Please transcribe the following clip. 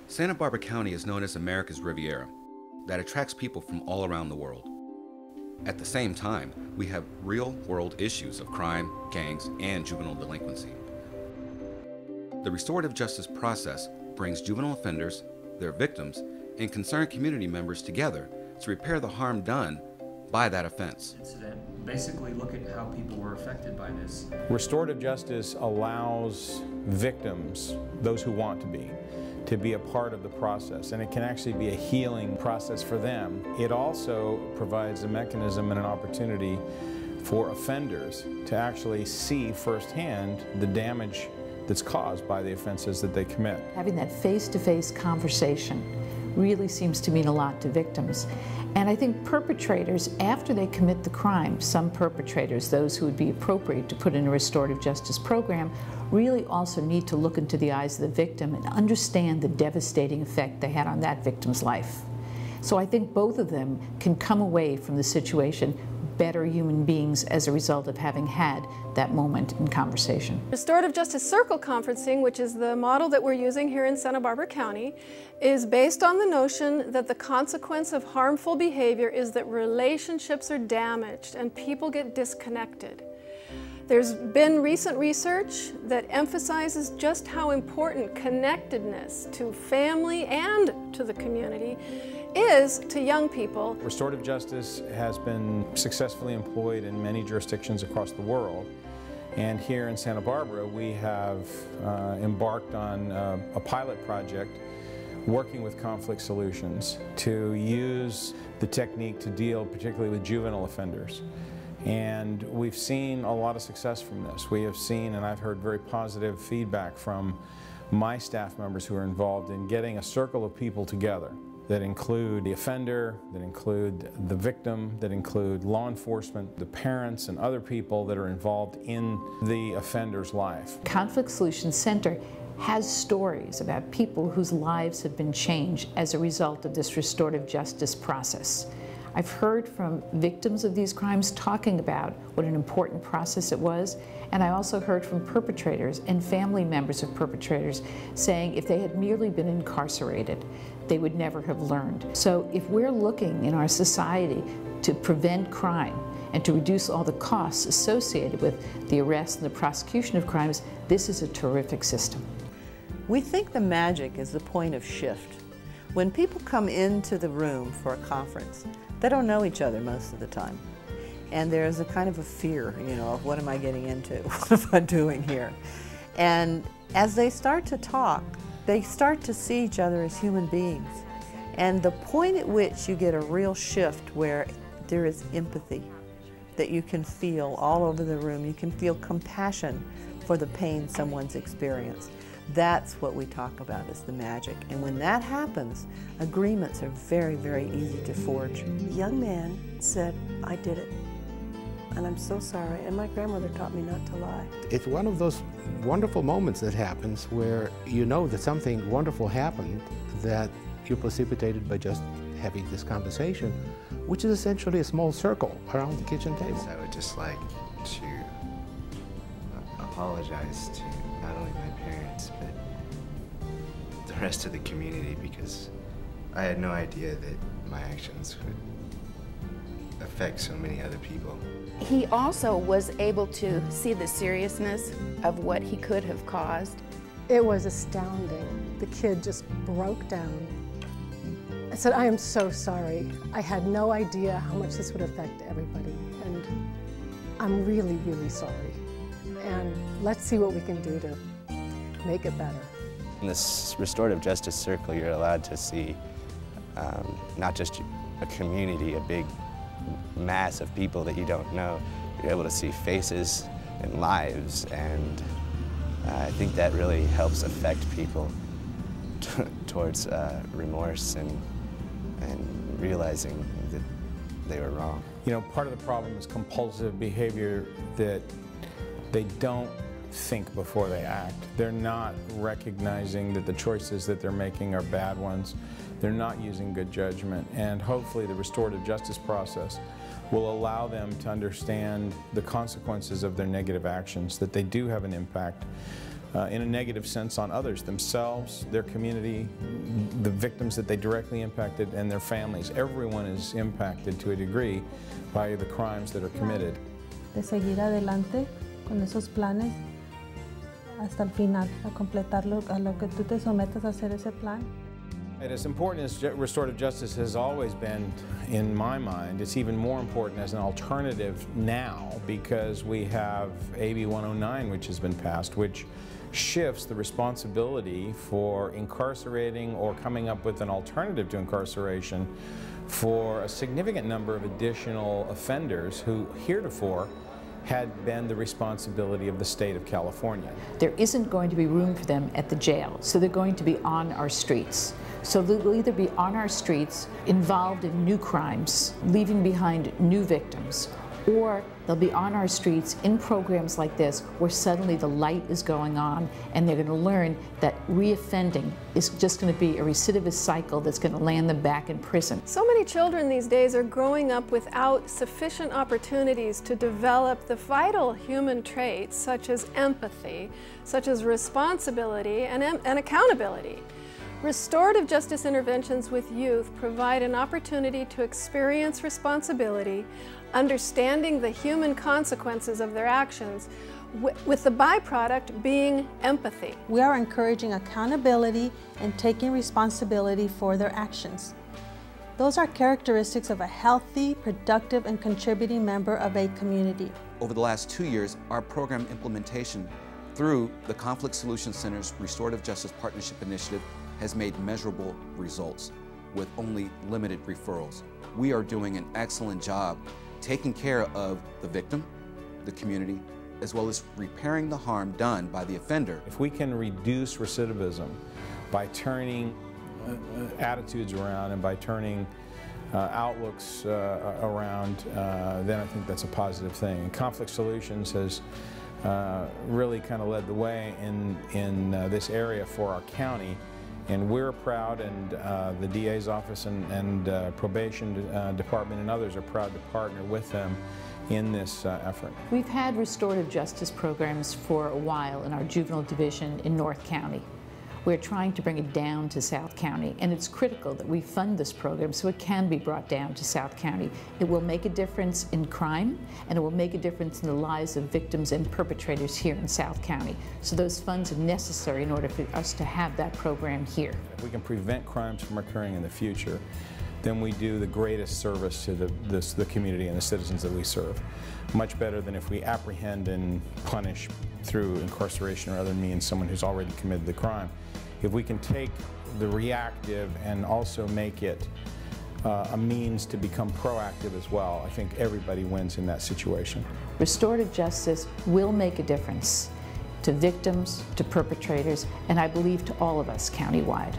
Santa Barbara County is known as America's Riviera, that attracts people from all around the world. At the same time, we have real-world issues of crime, gangs, and juvenile delinquency. The restorative justice process brings juvenile offenders, their victims, and concerned community members together to repair the harm done by that offense. Basically look at how people were affected by this. Restorative justice allows victims, those who want to be a part of the process, and it can actually be a healing process for them. It also provides a mechanism and an opportunity for offenders to actually see firsthand the damage that's caused by the offenses that they commit. Having that face-to-face conversation really seems to mean a lot to victims. And I think perpetrators, after they commit the crime, some perpetrators, those who would be appropriate to put in a restorative justice program, really also need to look into the eyes of the victim and understand the devastating effect they had on that victim's life. So I think both of them can come away from the situation better human beings as a result of having had that moment in conversation. Restorative Justice Circle Conferencing, which is the model that we're using here in Santa Barbara County, is based on the notion that the consequence of harmful behavior is that relationships are damaged and people get disconnected. There's been recent research that emphasizes just how important connectedness to family and to the community is to young people. Restorative justice has been successfully employed in many jurisdictions across the world. And here in Santa Barbara, we have embarked on a pilot project working with Conflict Solutions to use the technique to deal particularly with juvenile offenders. And we've seen a lot of success from this. We have seen, and I've heard very positive feedback from my staff members who are involved in getting a circle of people together that include the offender, that include the victim, that include law enforcement, the parents, and other people that are involved in the offender's life. Conflict Solutions Center has stories about people whose lives have been changed as a result of this restorative justice process. I've heard from victims of these crimes talking about what an important process it was, and I also heard from perpetrators and family members of perpetrators saying if they had merely been incarcerated, they would never have learned. So if we're looking in our society to prevent crime and to reduce all the costs associated with the arrest and the prosecution of crimes, this is a terrific system. We think the magic is the point of shift. When people come into the room for a conference, they don't know each other most of the time. And there's a kind of a fear, of what am I getting into? What am I doing here? And as they start to talk, they start to see each other as human beings. And the point at which you get a real shift where there is empathy that you can feel all over the room, you can feel compassion for the pain someone's experienced. That's what we talk about as the magic. And when that happens, agreements are very, very easy to forge. The young man said, I did it, and I'm so sorry, and my grandmother taught me not to lie. It's one of those wonderful moments that happens where you know that something wonderful happened that you precipitated by just having this conversation, which is essentially a small circle around the kitchen table. I would just like to apologize to not only my parents, but the rest of the community, because I had no idea that my actions would affect so many other people. He also was able to see the seriousness of what he could have caused. It was astounding. The kid just broke down. I said, I am so sorry. I had no idea how much this would affect everybody, and I'm really, really sorry. And let's see what we can do to make it better. In this restorative justice circle, you're allowed to see not just a community, a big mass of people that you don't know. You're able to see faces and lives, and I think that really helps affect people towards remorse and realizing that they were wrong. Part of the problem is compulsive behavior, that they don't think before they act. They're not recognizing that the choices that they're making are bad ones. They're not using good judgment, and hopefully the restorative justice process will allow them to understand the consequences of their negative actions, that they do have an impact in a negative sense on others, themselves, their community, the victims that they directly impacted, and their families. Everyone is impacted to a degree by the crimes that are committed. De seguir adelante con esos planes hasta el final, a completarlo, a lo que tú te sometas a hacer ese plan. And as important as restorative justice has always been in my mind, it's even more important as an alternative now because we have AB 109, which has been passed, which shifts the responsibility for incarcerating or coming up with an alternative to incarceration for a significant number of additional offenders who heretofore had been the responsibility of the state of California. There isn't going to be room for them at the jail, so they're going to be on our streets. So they'll either be on our streets, involved in new crimes, leaving behind new victims, or they'll be on our streets in programs like this where suddenly the light is going on and they're going to learn that reoffending is just going to be a recidivist cycle that's going to land them back in prison. So many children these days are growing up without sufficient opportunities to develop the vital human traits such as empathy, such as responsibility and accountability. Restorative justice interventions with youth provide an opportunity to experience responsibility, understanding the human consequences of their actions, with the byproduct being empathy. We are encouraging accountability and taking responsibility for their actions. Those are characteristics of a healthy, productive, and contributing member of a community. Over the last 2 years, our program implementation through the Conflict Solutions Center's Restorative Justice Partnership Initiative has made measurable results with only limited referrals. We are doing an excellent job taking care of the victim, the community, as well as repairing the harm done by the offender. If we can reduce recidivism by turning attitudes around and by turning outlooks around, then I think that's a positive thing. And Conflict Solutions has really kind of led the way in this area for our county. And we're proud, and the DA's office and probation department and others are proud to partner with them in this effort. We've had restorative justice programs for a while in our juvenile division in North County. We're trying to bring it down to South County, and it's critical that we fund this program so it can be brought down to South County. It will make a difference in crime, and it will make a difference in the lives of victims and perpetrators here in South County. So those funds are necessary in order for us to have that program here. If we can prevent crimes from occurring in the future, then we do the greatest service to the community and the citizens that we serve. Much better than if we apprehend and punish through incarceration or other means someone who's already committed the crime. If we can take the reactive and also make it a means to become proactive as well, I think everybody wins in that situation. Restorative justice will make a difference to victims, to perpetrators, and I believe to all of us countywide.